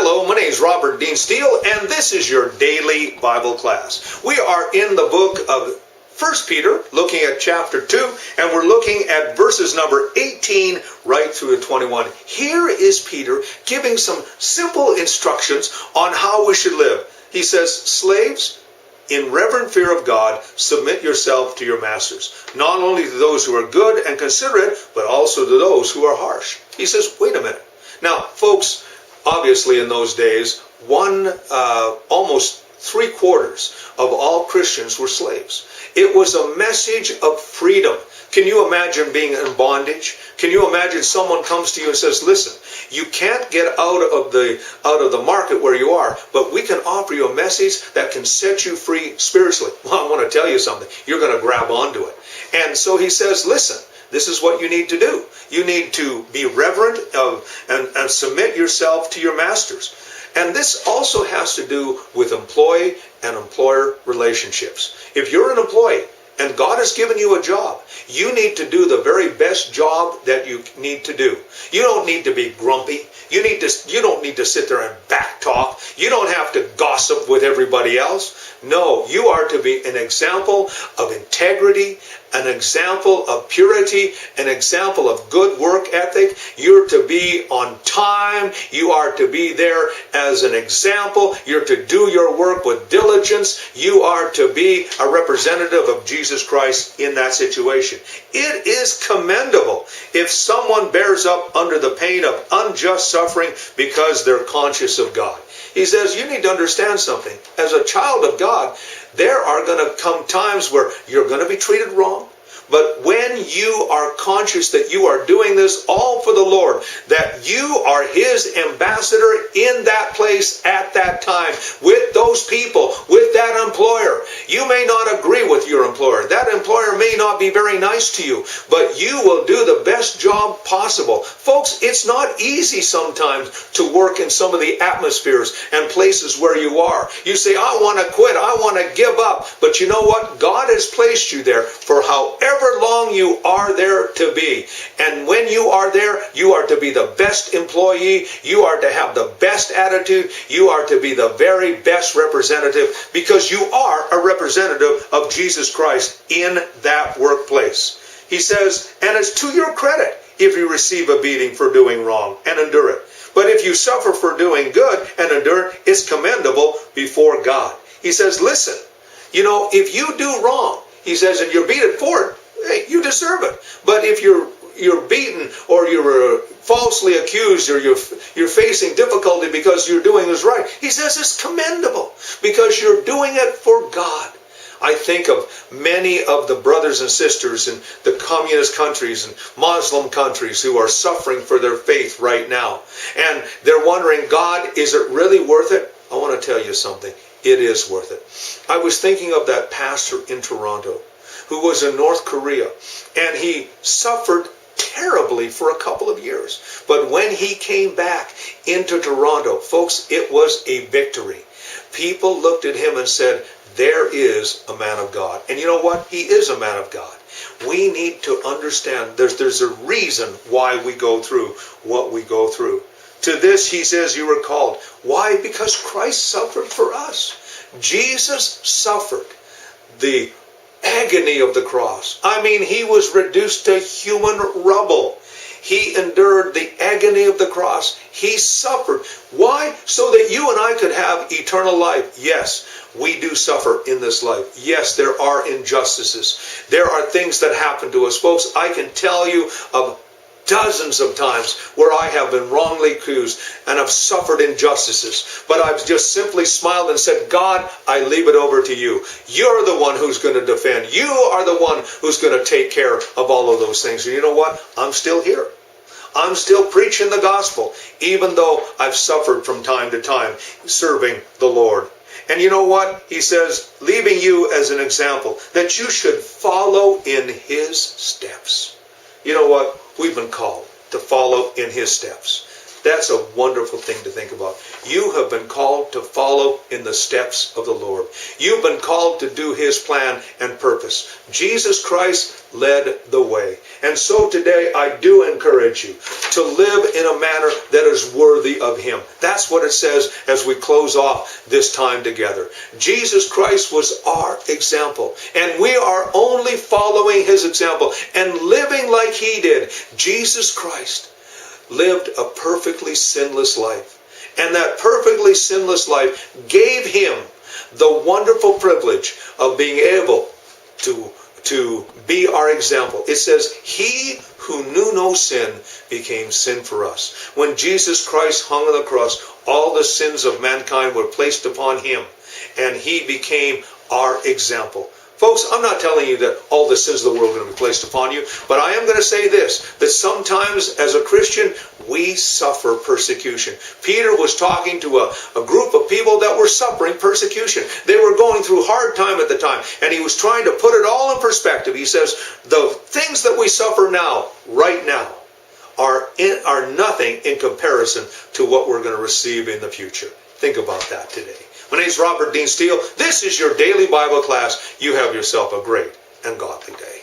Hello, my name is Robert Dean Steele, and this is your daily Bible class. We are in the book of 1 Peter, looking at chapter 2, and we're looking at verses number 18 right through to 21. Here is Peter giving some simple instructions on how we should live. He says, slaves, in reverent fear of God, submit yourself to your masters, not only to those who are good and considerate, but also to those who are harsh. He says, wait a minute. Now, folks, obviously in those days, almost 3/4 of all Christians were slaves. It was a message of freedom. Can you imagine being in bondage? Can you imagine someone comes to you and says, listen, you can't get out of the market where you are, but we can offer you a message that can set you free spiritually. Well, I want to tell you something. You're going to grab onto it. And so he says, listen, this is what you need to do. You need to be reverent and submit yourself to your masters. And this also has to do with employee and employer relationships. If you're an employee and God has given you a job, you need to do the very best job that you need to do. You don't need to be grumpy. You don't need to sit there and back talk. You don't have to gossip with everybody else. No, you are to be an example of integrity, an example of purity, an example of good work ethic. You're to be on time. You are to be there as an example. You're to do your work with diligence. You are to be a representative of Jesus Christ in that situation. It is commendable if someone bears up under the pain of unjust suffering because they're conscious of God. He says you need to understand something. As a child of God, there are going to come times where you're going to be treated wrong. But when you are conscious that you are doing this all for the Lord, that you are His ambassador in that place at that time, with those people, with that employer. You may not agree with your employer. That employer may not be very nice to you, but you will do the best job possible. Folks, it's not easy sometimes to work in some of the atmospheres and places where you are. You say, I want to quit. I want to give up. But you know what? God has placed you there for however long you are there to be. And when you are there, you are to be the best employee. You are to have the best attitude. You are to be the very best representative, because you are a representative of Jesus Christ in that workplace. He says, and it's to your credit if you receive a beating for doing wrong and endure it. But if you suffer for doing good and endure it, it's commendable before God. He says, listen, if you do wrong, he says, and you're beaten for it, hey, you deserve it. But if you're beaten or you're falsely accused or you're facing difficulty because you're doing this right, he says it's commendable because you're doing it for God. I think of many of the brothers and sisters in the communist countries and Muslim countries who are suffering for their faith right now. And they're wondering, God, is it really worth it? I want to tell you something. It is worth it. I was thinking of that pastor in Toronto who was in North Korea, and he suffered terribly for a couple of years. But when he came back into Toronto, folks, it was a victory. People looked at him and said, there is a man of God. And you know what? He is a man of God. We need to understand there's a reason why we go through what we go through. To this, he says, you were called. Why? Because Christ suffered for us. Jesus suffered the agony of the cross. I mean, he was reduced to human rubble. He endured the agony of the cross. He suffered. Why? So that you and I could have eternal life. Yes, we do suffer in this life. Yes, there are injustices. There are things that happen to us. Folks, I can tell you of dozens of times where I have been wrongly accused and have suffered injustices. But I've just simply smiled and said, God, I leave it over to you. You're the one who's going to defend. You are the one who's going to take care of all of those things. And you know what? I'm still here. I'm still preaching the gospel, even though I've suffered from time to time serving the Lord. And you know what? He says, leaving you as an example, that you should follow in His steps. You know what? We've been called to follow in His steps. That's a wonderful thing to think about. You have been called to follow in the steps of the Lord. You've been called to do His plan and purpose. Jesus Christ led the way. And so today I do encourage you to live in a manner that is worthy of Him. That's what it says as we close off this time together. Jesus Christ was our example, and we are only following His example and living like He did. Jesus Christ lived a perfectly sinless life, and that perfectly sinless life gave Him the wonderful privilege of being able to be our example. It says, He who knew no sin became sin for us. When Jesus Christ hung on the cross, all the sins of mankind were placed upon Him, and He became our example. Folks, I'm not telling you that all the sins of the world are going to be placed upon you, but I am going to say this, that sometimes as a Christian, we suffer persecution. Peter was talking to a group of people that were suffering persecution. They were going through a hard time at the time, and he was trying to put it all in perspective. He says, the things that we suffer now, right now, are nothing in comparison to what we're going to receive in the future. Think about that today. My name is Robert Dean Steele. This is your daily Bible class. You have yourself a great and godly day.